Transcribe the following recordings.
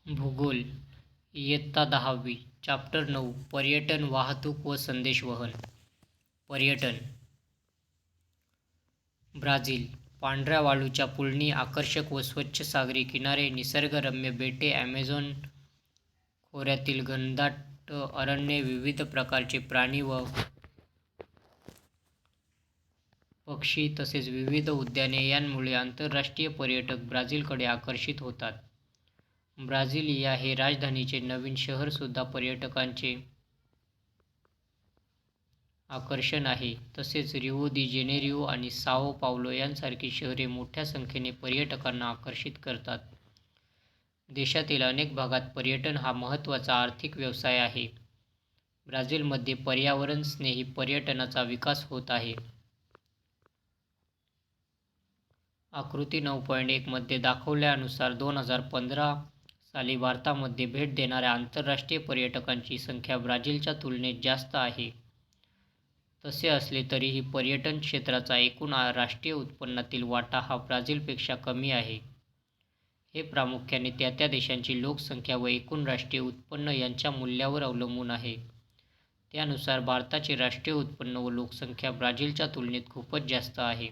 भूगोल इयत्ता 10वी चॅप्टर 9 पर्यटन वाहतूक व संदेशवहन. पर्यटन. ब्राझील. पांढऱ्या वाळूच्या पुळणी, आकर्षक व स्वच्छ सागरी किनारे, निसर्गरम्य बेटे, ॲमेझॉन खोऱ्यातील घनदाट अरण्ये, विविध प्रकारचे प्राणी व पक्षी तसेच विविध उद्याने यांमुळे आंतरराष्ट्रीय पर्यटक ब्राझीलकडे आकर्षित होतात. ब्राझिलिया हे राजधानीचे नवीन शहरसुद्धा पर्यटकांचे आकर्षण आहे. तसेच रिओ दी जेनेरिओ आणि साओ पावलो यांसारखी शहरे मोठ्या संख्येने पर्यटकांना आकर्षित करतात. देशातील अनेक भागात पर्यटन हा महत्त्वाचा आर्थिक व्यवसाय आहे. ब्राझीलमध्ये पर्यावरणस्नेही पर्यटनाचा विकास होत आहे. आकृती 9.1 मध्ये दाखवल्यानुसार 2015 साली भारतामध्ये भेट देणाऱ्या आंतरराष्ट्रीय पर्यटकांची संख्या ब्राझीलच्या तुलनेत जास्त आहे. तसे असले तरीही पर्यटन क्षेत्राचा एकूण राष्ट्रीय उत्पन्नातील वाटा हा ब्राझीलपेक्षा कमी आहे. हे प्रामुख्याने त्या देशांची लोकसंख्या व एकूण राष्ट्रीय उत्पन्न यांच्या मूल्यावर अवलंबून आहे. त्यानुसार भारताचे राष्ट्रीय उत्पन्न व लोकसंख्या ब्राझीलच्या तुलनेत खूपच जास्त आहे.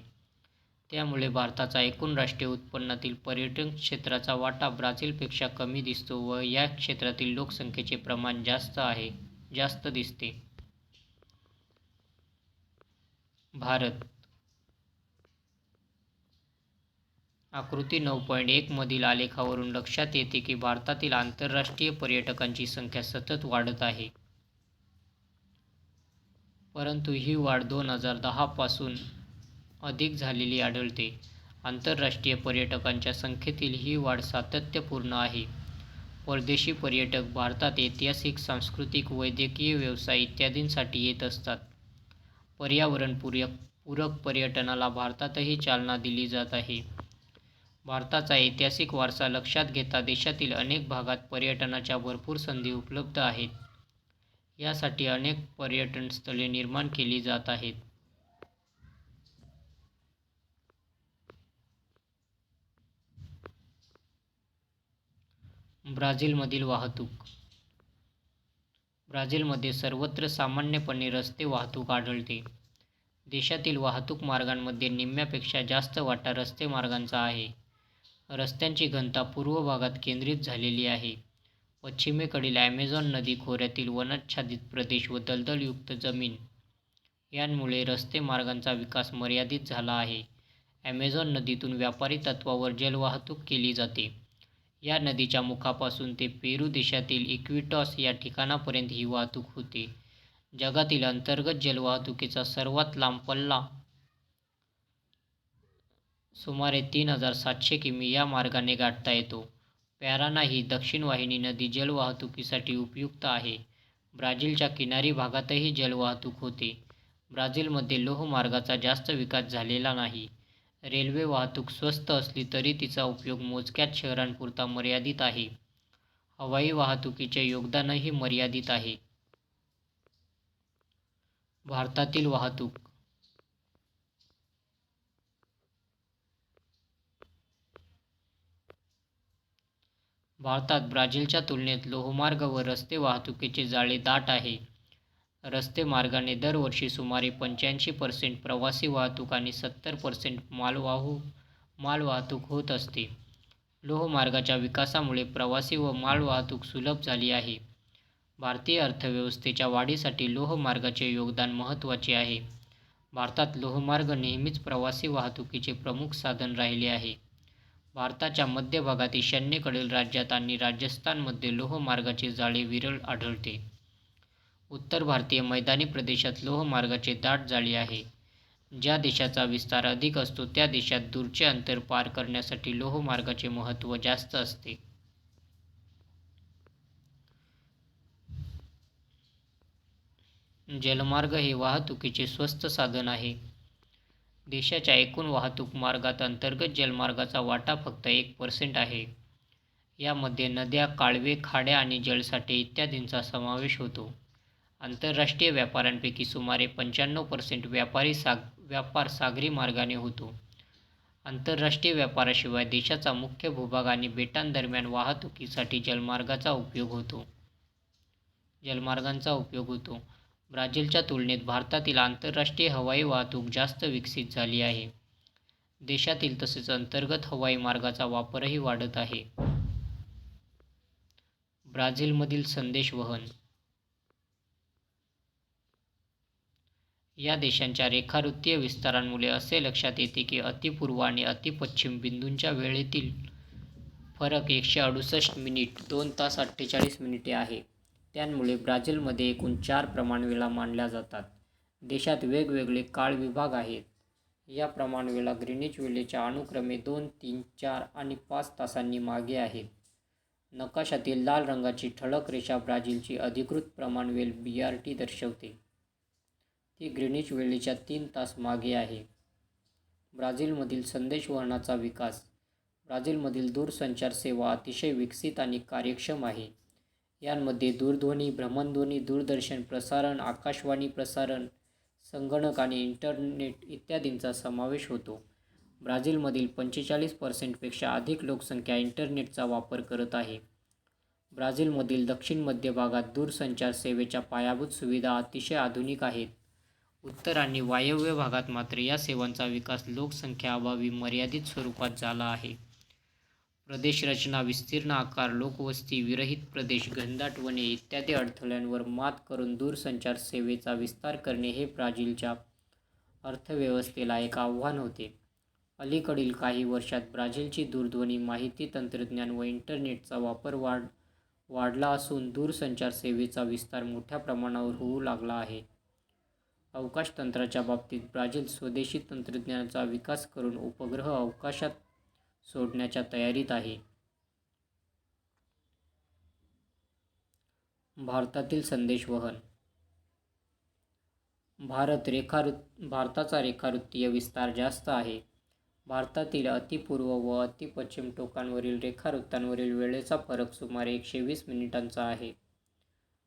त्यामुळे भारताचा एकूण राष्ट्रीय उत्पन्नातील पर्यटन क्षेत्राचा वाटा ब्राझीलपेक्षा कमी दिसतो व या क्षेत्रातील लोकसंख्येचे प्रमाण जास्त दिसते. भारत. आकृती 9.1 मधील आलेखावरून लक्षात येते की भारतातील आंतरराष्ट्रीय पर्यटकांची संख्या सतत वाढत आहे. परंतु ही वाढ 2010 पासून अधिक झालेली आढळते. आंतरराष्ट्रीय पर्यटकांच्या संख्येतील ही वाढ सातत्यपूर्ण आहे. परदेशी पर्यटक भारतात ऐतिहासिक, सांस्कृतिक, वैद्यकीय, व्यवसाय इत्यादींसाठी येत असतात. पर्यावरणपूरक पर्यटनाला भारतातही चालना दिली जात आहे. भारताचा ऐतिहासिक वारसा लक्षात घेता देशातील अनेक भागात पर्यटनाच्या भरपूर संधी उपलब्ध आहेत. यासाठी अनेक पर्यटन स्थळे निर्माण केली जात आहेत. ब्राझीलमधील वाहतूक. ब्राझीलमध्ये सर्वत्र सामान्यपणे रस्ते वाहतूक आढळते. देशातील वाहतूक मार्गांमध्ये निम्म्यापेक्षा जास्त वाटा रस्ते मार्गांचा आहे. रस्त्यांची घनता पूर्व भागात केंद्रित झालेली आहे. पश्चिमेकडील ॲमेझॉन नदी खोऱ्यातील वनाच्छादित प्रदेश व दलदलयुक्त जमीन यांमुळे रस्ते मार्गांचा विकास मर्यादित झाला आहे. ॲमेझॉन नदीतून व्यापारी तत्त्वावर जलवाहतूक केली जाते. या नदीच्या मुखापासून ते पेरू देशातील इक्विटॉस या ठिकाणापर्यंत ही वाहतूक होते. जगातील अंतर्गत जलवाहतुकीचा सर्वात लांब पल्ला सुमारे 3700 किमी या मार्गाने गाठता येतो. पॅराना ही दक्षिण वाहिनी नदी जलवाहतुकीसाठी उपयुक्त आहे. ब्राझीलच्या किनारी भागातही जलवाहतूक होते. ब्राझीलमध्ये लोहमार्गाचा जास्त विकास झालेला नाही. रेल्वे वाहतूक स्वस्त असली तरी तिचा उपयोग मोजक्याच शहरांपुरता मर्यादित आहे. हवाई वाहतुकीचे योगदानही मर्यादित आहे. भारतातील वाहतूक. भारतात ब्राझीलच्या तुलनेत लोहमार्ग व रस्ते वाहतुकीचे जाळे दाट आहे. रस्ते मार्गाने दरवर्षी सुमारे 85% प्रवासी वाहतूक आणि 70% मालवाहतूक होत असते. लोहमार्गाच्या विकासामुळे प्रवासी व मालवाहतूक सुलभ झाली आहे. भारतीय अर्थव्यवस्थेच्या वाढीसाठी लोहमार्गाचे योगदान महत्त्वाचे आहे. भारतात लोहमार्ग नेहमीच प्रवासी वाहतुकीचे प्रमुख साधन राहिले आहे. भारताच्या मध्य भागात ईशान्येकडील राज्यात आणि राजस्थानमध्ये लोहमार्गाचे जाळे विरळ आढळते. उत्तर भारतीय मैदानी प्रदेशात लोहमार्गाचे दाट जाळे आहे. ज्या देशाचा विस्तार अधिक असतो त्या देशात दूरचे अंतर पार करण्यासाठी लोहमार्गाचे महत्त्व जास्त असते. जलमार्ग हे वाहतुकीचे स्वस्त साधन आहे. देशाच्या एकूण वाहतूक मार्गात अंतर्गत जलमार्गाचा वाटा फक्त 1% आहे. यामध्ये नद्या, कालवे, खाड्या आणि जलसाठे इत्यादींचा समावेश होतो. आंतरराष्ट्रीय व्यापाऱ्यांपैकी सुमारे 95% व्यापार सागरी मार्गाने होतो. आंतरराष्ट्रीय व्यापाराशिवाय देशाचा मुख्य भूभाग आणि बेटांदरम्यान वाहतुकीसाठी जलमार्गांचा उपयोग होतो. ब्राझीलच्या तुलनेत भारतातील आंतरराष्ट्रीय हवाई वाहतूक जास्त विकसित झाली आहे. देशातील तसेच अंतर्गत हवाई मार्गांचा वापरही वाढत आहे. ब्राझीलमधील संदेशवहन. या देशांच्या रेखावृत्तीय विस्तारामुळे असे लक्षात येते की अतिपूर्व आणि अतिपश्चिम बिंदूंच्या वेळेतील फरक 168 मिनिट 2 तास 48 मिनिटे आहे. त्यामुळे ब्राझीलमध्ये एकूण 4 प्रमाणवेळा मानल्या जातात. देशात वेगवेगळे काळ विभाग आहेत. या प्रमाणवेळा ग्रीनिच वेळेच्या अनुक्रमे 2, 3, 4 आणि 5 तासांनी मागे आहेत. नकाशातील लाल रंगाची ठळक रेषा ब्राझीलची अधिकृत प्रमाणवेळ BRT दर्शवते. ती ग्रीनिच वेळेच्या 3 तास मागे आहे. ब्राझीलमधील संदेशवहनाचा विकास. ब्राझीलमधील दूरसंचार सेवा अतिशय विकसित आणि कार्यक्षम आहे. यांमध्ये दूरध्वनी, भ्रमणध्वनी, दूरदर्शन प्रसारण, आकाशवाणी प्रसारण, संगणक आणि इंटरनेट इत्यादींचा समावेश होतो. ब्राझीलमधील 45% पेक्षा अधिक लोकसंख्या इंटरनेटचा वापर करत आहे. ब्राझीलमधील दक्षिण-मध्य भागात दूरसंचार सेवेच्या पायाभूत सुविधा अतिशय आधुनिक आहेत. उत्तर आणि वायव्य भागात मात्र या सेवांचा विकास लोकसंख्याअभावी मर्यादित स्वरूपात झाला आहे. प्रदेश रचना, विस्तीर्ण आकार, लोकवस्ती, विरहित प्रदेश, घनदाट वने इत्यादी अडथळ्यांवर मात करून दूरसंचार सेवेचा विस्तार करणे हे ब्राझीलच्या अर्थव्यवस्थेला एक आव्हान होते. अलीकडील काही वर्षांत ब्राझीलची दूरध्वनी, माहिती तंत्रज्ञान व इंटरनेटचा वापर वाढला असून दूरसंचार सेवेचा विस्तार मोठ्या प्रमाणावर होऊ लागला आहे. अवकाश तंत्राच्या बाबतीत ब्राझील स्वदेशी तंत्रज्ञानाचा विकास करून उपग्रह अवकाशात सोडण्याच्या तयारीत आहे. भारतातील संदेशवहन. भारताचा रेखावृत्तीय विस्तार जास्त आहे. भारतातील अतिपूर्व व अतिपश्चिम टोकांवरील रेखावृत्तांवरील वेळेचा फरक सुमारे 120 मिनिटांचा आहे.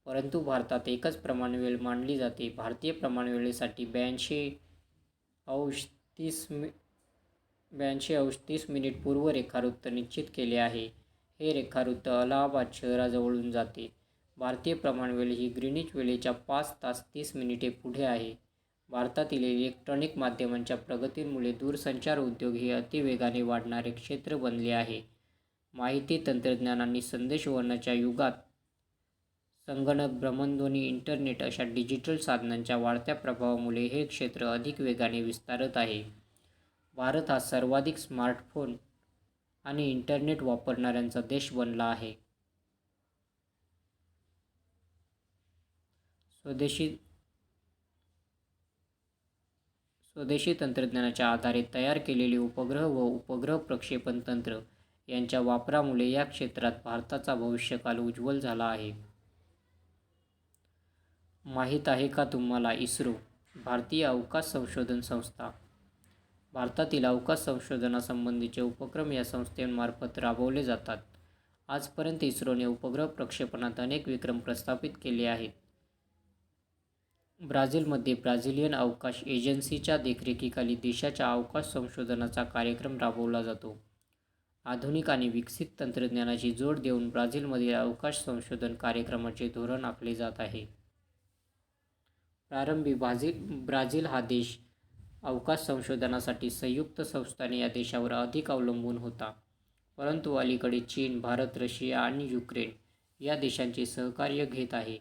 परंतु भारतात एकच प्रमाणवेळ मानली जाते. भारतीय प्रमाणवेळेसाठी 82°30 मिनिट पूर्व रेखावृत्त निश्चित केले आहे. हे रेखावृत्त अलाहाबाद शहराजवळून जाते. भारतीय प्रमाणवेळ ही ग्रीनिच वेळेच्या 5 तास 30 मिनिटे पुढे आहे. भारतातील इलेक्ट्रॉनिक माध्यमांच्या प्रगतीमुळे दूरसंचार उद्योग हे अतिवेगाने वाढणारे क्षेत्र बनले आहे. माहिती तंत्रज्ञान आणि संदेशवहनाच्या युगात संगणक, भ्रमणध्वनी, इंटरनेट अशा डिजिटल साधनांच्या वाढत्या प्रभावामुळे हे क्षेत्र अधिक वेगाने विस्तारत आहे. भारत हा सर्वाधिक स्मार्टफोन आणि इंटरनेट वापरणाऱ्यांचा देश बनला आहे. स्वदेशी तंत्रज्ञानाच्या आधारे तयार केलेले उपग्रह व उपग्रह प्रक्षेपण तंत्र यांच्या वापरामुळे या क्षेत्रात भारताचा भविष्यकाल उज्ज्वल झाला आहे. माहीत आहे का तुम्हाला इस्रो, भारतीय अवकाश संशोधन संस्था? भारतातील अवकाश संशोधनासंबंधीचे उपक्रम या संस्थेमार्फत राबवले जातात. आजपर्यंत इस्रोने उपग्रह प्रक्षेपणात अनेक विक्रम प्रस्थापित केले आहेत. ब्राझीलमध्ये ब्राझिलियन अवकाश एजन्सीच्या देखरेखीखाली देशाच्या अवकाश संशोधनाचा कार्यक्रम राबवला जातो. आधुनिक आणि विकसित तंत्रज्ञानाची जोड देऊन ब्राझीलमधील अवकाश संशोधन कार्यक्रमाचे धोरण आखले जात आहे. प्रारंभी ब्राझील हा देश अवकाश संशोधनासाठी संयुक्त संस्थाने या देशावर अधिक अवलंबून होता. परंतु अलीकडे चीन, भारत, रशिया आणि युक्रेन या देशांचे सहकार्य घेत आहे.